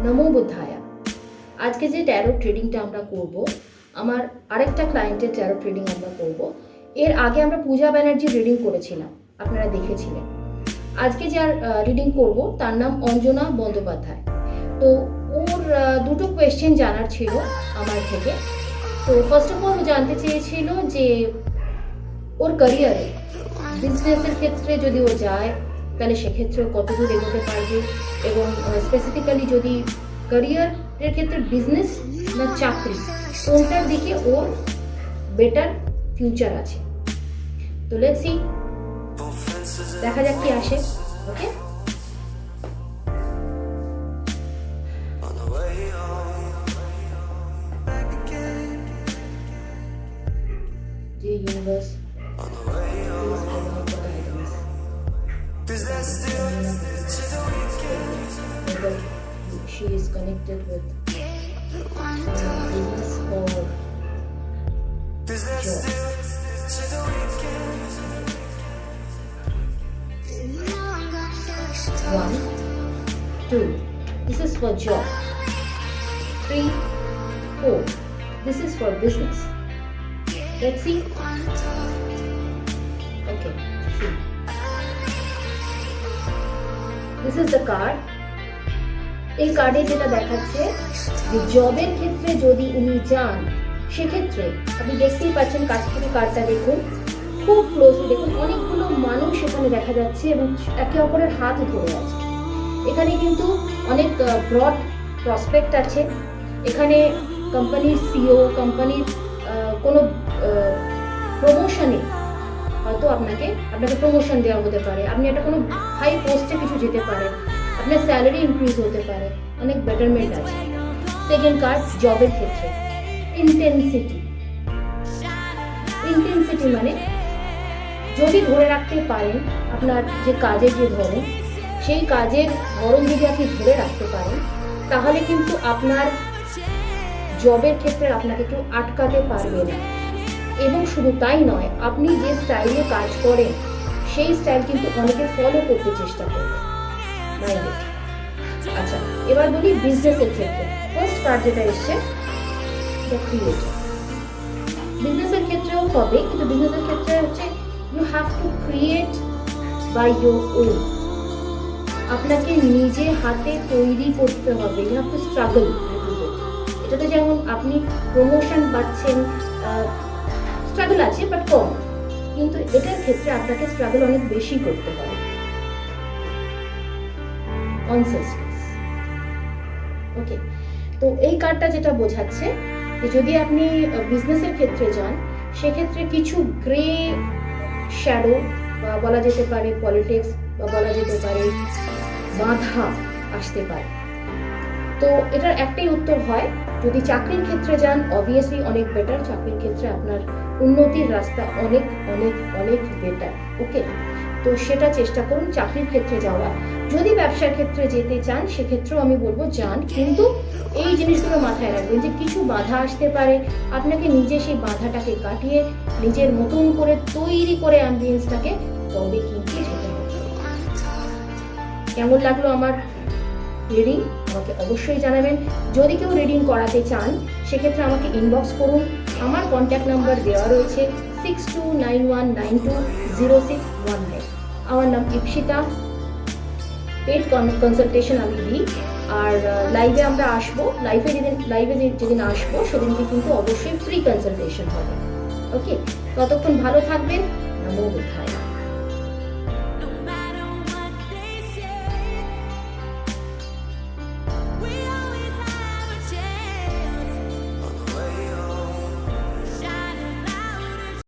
নমো বুদ্ধায়া। আজকে যে ট্যারো ট্রেডিংটা আমরা করব, আমার আরেকটা ক্লায়েন্টের ট্যারো ট্রেডিং আমরা করব। এর আগে আমরা পূজা ব্যানার্জি রিডিং করেছিলাম, আপনারা দেখেছিলেন। আজকে যার রিডিং করব তার নাম অঞ্জনা বন্দ্যোপাধ্যায়। তো ওর দুটো কোয়েশ্চেন জানার ছিল আমার থেকে। তো ফার্স্ট অফ অল জানতে চেয়েছিল যে ওর ক্যারিয়ারে বিজনেসের ক্ষেত্রে যদি ও যায় তাহলে সেক্ষেত্রে কতদূর এগোতে পারবে, এবং স্পেসিফিক্যালি যদি ক্যারিয়ারের ক্ষেত্রে বিজনেস না চাকরি কোনটার দিকে ওর বেটার ফিউচার আছে। তো লেটস সি, দেখা যাক কি আসে। ওকে, dear universe, please provide the guidance. Whether she is connected with business or job. 1, 2. This is for job. 3, 4. This is for business. Let's see. Okay, see. This is the card. এই কার্ডে যেটা দেখাচ্ছে যে জবের ক্ষেত্রে যদি উনি যান সেক্ষেত্রে আপনি দেখতেই পাচ্ছেন, কাছ থেকে কার্ডটা দেখুন, খুব ক্লোজলি দেখুন, অনেকগুলো মানুষ এখানে দেখা যাচ্ছে এবং একে অপরের হাত ধরে আছে। এখানে কিন্তু অনেক ব্রড প্রসপেক্ট আছে। এখানে কোম্পানির সিও, কোম্পানির কোনো প্রমোশনে হয়তো আপনাকে প্রমোশন দেওয়া হতে পারে, আপনি একটা কোনো হাই পোস্টে কিছু যেতে পারেন, আপনার স্যালারি ইনক্রিজ হতে পারে, অনেক বেটারমেন্ট আছে। সেকেন্ড কার্ড, জবের ক্ষেত্রে ইন্টেন্সিটি মানে যদি ধরে রাখতে পারেন আপনার যে কাজের যে ধরন, সেই কাজের ধরন যদি আপনি ধরে রাখতে পারেন তাহলে কিন্তু আপনার জবের ক্ষেত্রে আপনাকে কেউ আটকাতে পারবে না। এবং শুধু তাই নয়, আপনি যে স্টাইলে কাজ করেন সেই স্টাইল কিন্তু অনেকে ফলো করতে চেষ্টা করবে। আচ্ছা, এবার বলি বিজনেসের ক্ষেত্রে। ফার্স্ট কার্ড যেটা এসছে, দ্য ক্রিয়েটর। বিজনেসের ক্ষেত্রেও হবে, কিন্তু বিজনেসের ক্ষেত্রে হচ্ছে you have to create by your own. আপনাকে নিজে হাতে তৈরি করতে হবে, ইউ হ্যাভ টু স্ট্রাগল। এটাতে যেমন আপনি প্রমোশন পাচ্ছেন, স্ট্রাগল আছে বাট কম, কিন্তু এটার ক্ষেত্রে আপনাকে স্ট্রাগল অনেক বেশি করতে হবে। ওকে, তো এই কার্ডটা যেটা বোঝাচ্ছে যে যদি আপনি বিজনেসের ক্ষেত্রে যান সেক্ষেত্রে কিছু গ্রে শ্যাডো বা বলা যেতে পারে পলিটিক্স বা বলা যেতে পারে বাধা আসতে পারে। তো এটার একটাই উত্তর হয়, যদি চাকরির ক্ষেত্রে যান অবভিয়াসলি অনেক বেটার, চাকরির ক্ষেত্রে আপনার উন্নতির রাস্তা অনেক অনেক অনেক বেটার। ওকে, তো সেটা চেষ্টা করুন চাকরির ক্ষেত্রে যাওয়ার। যদি ব্যবসার ক্ষেত্রে যেতে চান সেক্ষেত্রেও আমি বলবো যান, কিন্তু এই জিনিসগুলো মাথায় রাখবেন যে কিছু বাধা আসতে পারে, আপনাকে নিজে সেই বাধাটাকে কাটিয়ে নিজের মতন করে তৈরি করে অ্যাম্বিয়েন্সটাকে তবে কিন্তু যেতে হবে। কেমন লাগলো আমার রিডিং আমাকে অবশ্যই জানাবেন। যদি কেউ রিডিং করাতে চান সেক্ষেত্রে আমাকে ইনবক্স করুন। আমার কন্ট্যাক্ট নাম্বার দেওয়া রয়েছে 6291920619। আমার নাম ইপসিতা। পেড কনসালটেশন আমি দিই, আর লাইভে আমরা আসবো, লাইভে যেদিন আসবো সেদিনকে কিন্তু অবশ্যই ফ্রি কনসালটেশন হবে। ওকে, ততক্ষণ ভালো থাকবেন। নমো বুদ্ধায়।